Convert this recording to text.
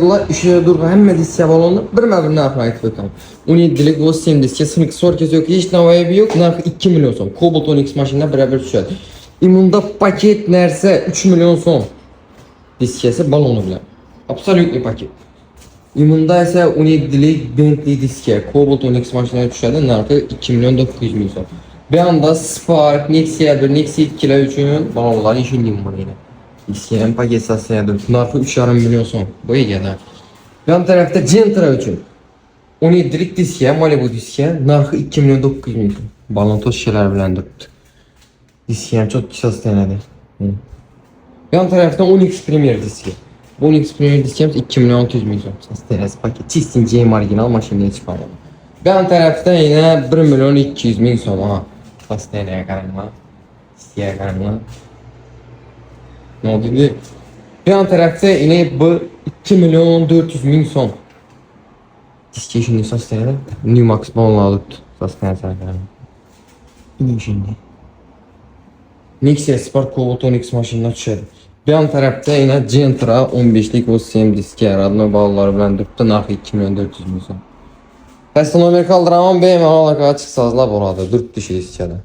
paketler işe durğu hem diskiye balonu bir mebir narxı aytib ötəm. 17'lik o sim diskiye sınık sorkez yok, hiç navayı yok, narxı 2 milyon son. Cobalt 10X maşinine birebir düşer. İmunda paket nerse 3 milyon son. Diskiyesi balonu bile. Absolutely paket. İmunda ise 17'lik Bentley diskiye Cobalt 10X maşinine düşer, narxı 2 milyon 900 bin son. Bir anda Spark, Nexia 1, Nexia 2 üçün balonların işin limonı yine. Diskiyenin paket satsıya dönüp narxı 3,5 milyon son. Bu iyi geldi. Yan tarafta Gentra üçün 17'lik diskiye, Malibu diskiye narxı 2 milyon 900 bin son. Balon toz şeyler bilen duruptu. Diskiyen çok kısa denedi. Yan tarafta 10X Premier diski. 10X Premier diskiyemiz 2 milyon 600 bin son. Sas paket. Çistin C marginal maşineye çıkardı. Yan tarafta yine 1 milyon 200 bin son. Ha. Sas deneye kanalına. Diskiye kanalına. Ne oldu dedi? Yan tarafta yine bu 2 milyon 400 bin son. Diski şimdi sas denede. New Max balonla alıptı. Sas deneye kanalına. İyi şimdi. Nexia Spark Cobalt 10X maşinine düşer. Bir yan tarafta yine Gentra 15'lik o CM diski yaradını bağlıları bilen duruptu. Narxı 2 milyon 400 bin son. Həsən Ömer kaldıramam, BMW alaka açıq sazla burada. Duruptu şey diskiyada.